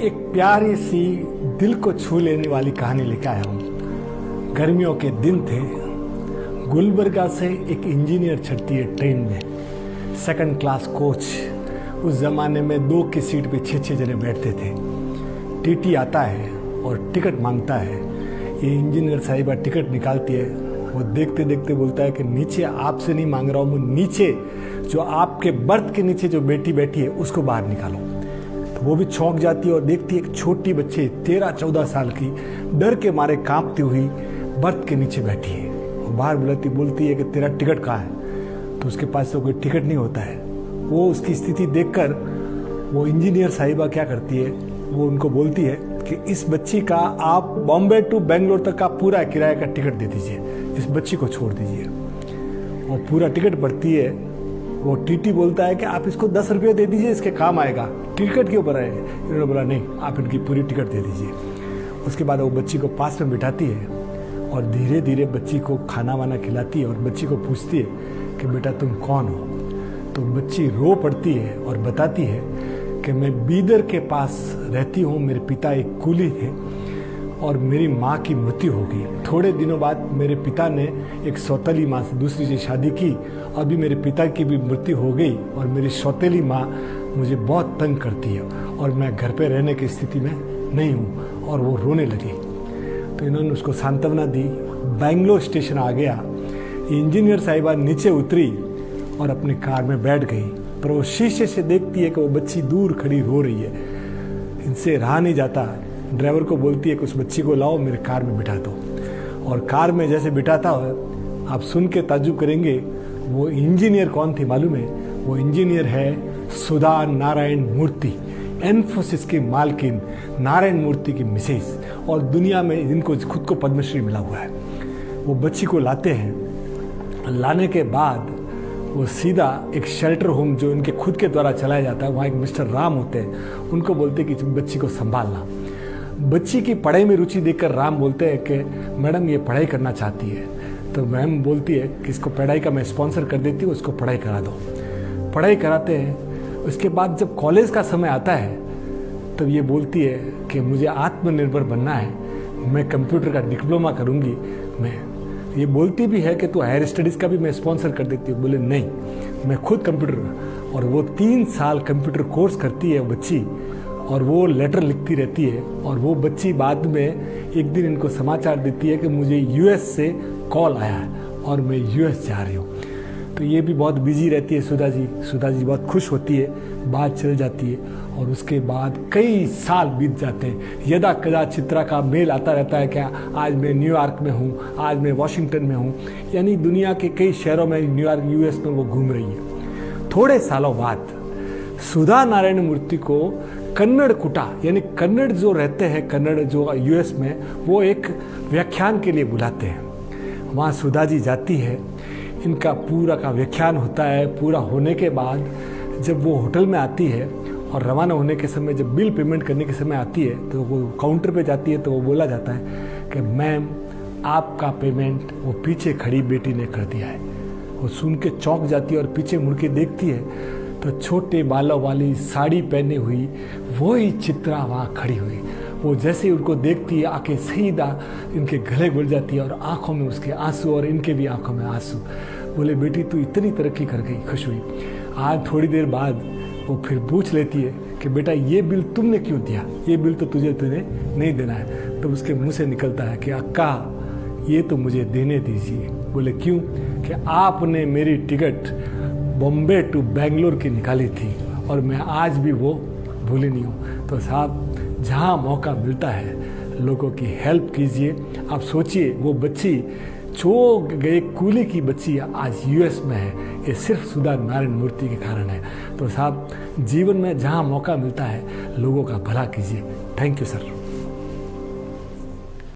एक प्यारी सी दिल को छू लेने वाली कहानी लेकर आया हूँ। गर्मियों के दिन थे, गुलबर्गा से एक इंजीनियर चढ़ती है ट्रेन में, सेकंड क्लास कोच। उस ज़माने में 2 की सीट पे 6 जने बैठते थे। टीटी आता है और टिकट मांगता है। ये इंजीनियर साहिबा टिकट निकालती है। वो देखते देखते बोलता है कि नीचे आपसे नहीं मांग रहा हूँ, वो नीचे जो आपके बर्थ के नीचे जो बेटी बैठी है उसको बाहर निकालो। तो वो भी चौंक जाती है और देखती है एक छोटी बच्ची 13-14 साल की डर के मारे कांपती हुई बर्थ के नीचे बैठी है। वो बाहर बोलती है कि तेरा टिकट कहाँ है? तो उसके पास तो कोई टिकट नहीं होता है। वो उसकी स्थिति देखकर वो इंजीनियर साहिबा क्या करती है, वो उनको बोलती है कि इस बच्ची का आप बॉम्बे टू बेंगलोर तक का पूरा किराए का टिकट दे दीजिए, इस बच्ची को छोड़ दीजिए। वो पूरा टिकट भरती है। वो टीटी बोलता है कि आप इसको 10 रुपये दे दीजिए, इसके काम आएगा। टिकट क्यों भरा है? इन्होंने बोला नहीं, आप इनकी पूरी टिकट दे दीजिए। उसके बाद वो बच्ची को पास में बिठाती है और धीरे धीरे बच्ची को खाना वाना खिलाती है और बच्ची को पूछती है कि बेटा तुम कौन हो? तो बच्ची रो पड़ती है और बताती है कि मैं बीदर के पास रहती हूँ, मेरे पिता एक कूली थे और मेरी माँ की मृत्यु हो गई। थोड़े दिनों बाद मेरे पिता ने एक सौतेली माँ से दूसरी से शादी की। अभी मेरे पिता की भी मृत्यु हो गई और मेरी सौतेली माँ मुझे बहुत तंग करती है और मैं घर पे रहने की स्थिति में नहीं हूँ। और वो रोने लगी। तो इन्होंने उसको सांत्वना दी। बेंगलोर स्टेशन आ गया। इंजीनियर साहिबा नीचे उतरी और अपनी कार में बैठ गई, पर वो शीशे से देखती है कि वो बच्ची दूर खड़ी रो रही है। इनसे रहा नहीं जाता। ड्राइवर को बोलती है कि उस बच्ची को लाओ, मेरे कार में बिठा दो। और कार में जैसे बिठाता है, आप सुन के ताज्जुब करेंगे, वो इंजीनियर कौन थी मालूम है? वो इंजीनियर है सुधा नारायण मूर्ति, इन्फोसिस की मालकिन नारायण मूर्ति की मिसेस, और दुनिया में इनको खुद को पद्मश्री मिला हुआ है। वो बच्ची को लाते हैं। लाने के बाद वो सीधा एक शेल्टर होम जो इनके खुद के द्वारा चलाया जाता है, वहाँ एक मिस्टर राम होते हैं, उनको बोलते हैं कि बच्ची को संभालना। बच्ची की पढ़ाई में रुचि देखकर राम बोलते हैं कि मैडम ये पढ़ाई करना चाहती है। तो मैम बोलती है कि इसको पढ़ाई का मैं स्पॉन्सर कर देती हूँ, इसको पढ़ाई करा दो। पढ़ाई कराते हैं। उसके बाद जब कॉलेज का समय आता है तब ये बोलती है कि मुझे आत्मनिर्भर बनना है, मैं कंप्यूटर का डिप्लोमा करूँगी। मैं ये बोलती भी है कि तू हायर स्टडीज़ का भी मैं स्पॉन्सर कर देती हूँ। बोले नहीं, मैं खुद कंप्यूटर। और वो 3 साल कंप्यूटर कोर्स करती है बच्ची, और वो लेटर लिखती रहती है। और वो बच्ची बाद में एक दिन इनको समाचार देती है कि मुझे यूएस से कॉल आया है और मैं यूएस जा रही हूँ। तो ये भी बहुत बिजी रहती है सुधा जी बहुत खुश होती है, बात चल जाती है। और उसके बाद कई साल बीत जाते हैं। यदा कदा चित्रा का मेल आता रहता है, क्या आज मैं न्यूयॉर्क में हूँ, आज मैं वाशिंगटन में हूँ, यानी दुनिया के कई शहरों में, न्यूयॉर्क यूएस में वो घूम रही है। थोड़े सालों बाद सुधा नारायण मूर्ति को कन्नड़ कुटा, यानी कन्नड़ जो रहते हैं, कन्नड़ जो यूएस में, वो एक व्याख्यान के लिए बुलाते हैं। वहाँ सुधा जी जाती है। इनका पूरा का व्याख्यान होता है। पूरा होने के बाद जब वो होटल में आती है और रवाना होने के समय, जब बिल पेमेंट करने के समय आती है, तो वो काउंटर पे जाती है। तो वो बोला जाता है कि मैम आपका पेमेंट वो पीछे खड़ी बेटी ने कर दिया है। वो सुन के चौंक जाती है और पीछे मुड़ के देखती है तो छोटे बालों वाली साड़ी पहने हुई वही चित्रा वहाँ खड़ी हुई। वो जैसे ही उनको देखती है, आके सीधा इनके गले घुल जाती है और आंखों में उसके आंसू और इनके भी आंखों में आंसू। बोले बेटी तू इतनी तरक्की कर गई, खुश हुई। आज थोड़ी देर बाद वो फिर पूछ लेती है कि बेटा ये बिल तुमने क्यों दिया? ये बिल तो तुझे नहीं देना है। तो उसके मुंह से निकलता है कि अक्का ये तो मुझे देने दीजिए। बोले क्यों? कि आपने मेरी टिकट बॉम्बे टू बेंगलोर की निकाली थी और मैं आज भी वो भूली नहीं हूँ। तो साहब, जहाँ मौका मिलता है लोगों की हेल्प कीजिए। आप सोचिए, वो बच्ची जो गए कूली की बच्ची आज यूएस में है, ये सिर्फ सुधा नारायण मूर्ति के कारण है। तो साहब, जीवन में जहाँ मौका मिलता है लोगों का भला कीजिए। Thank you sir.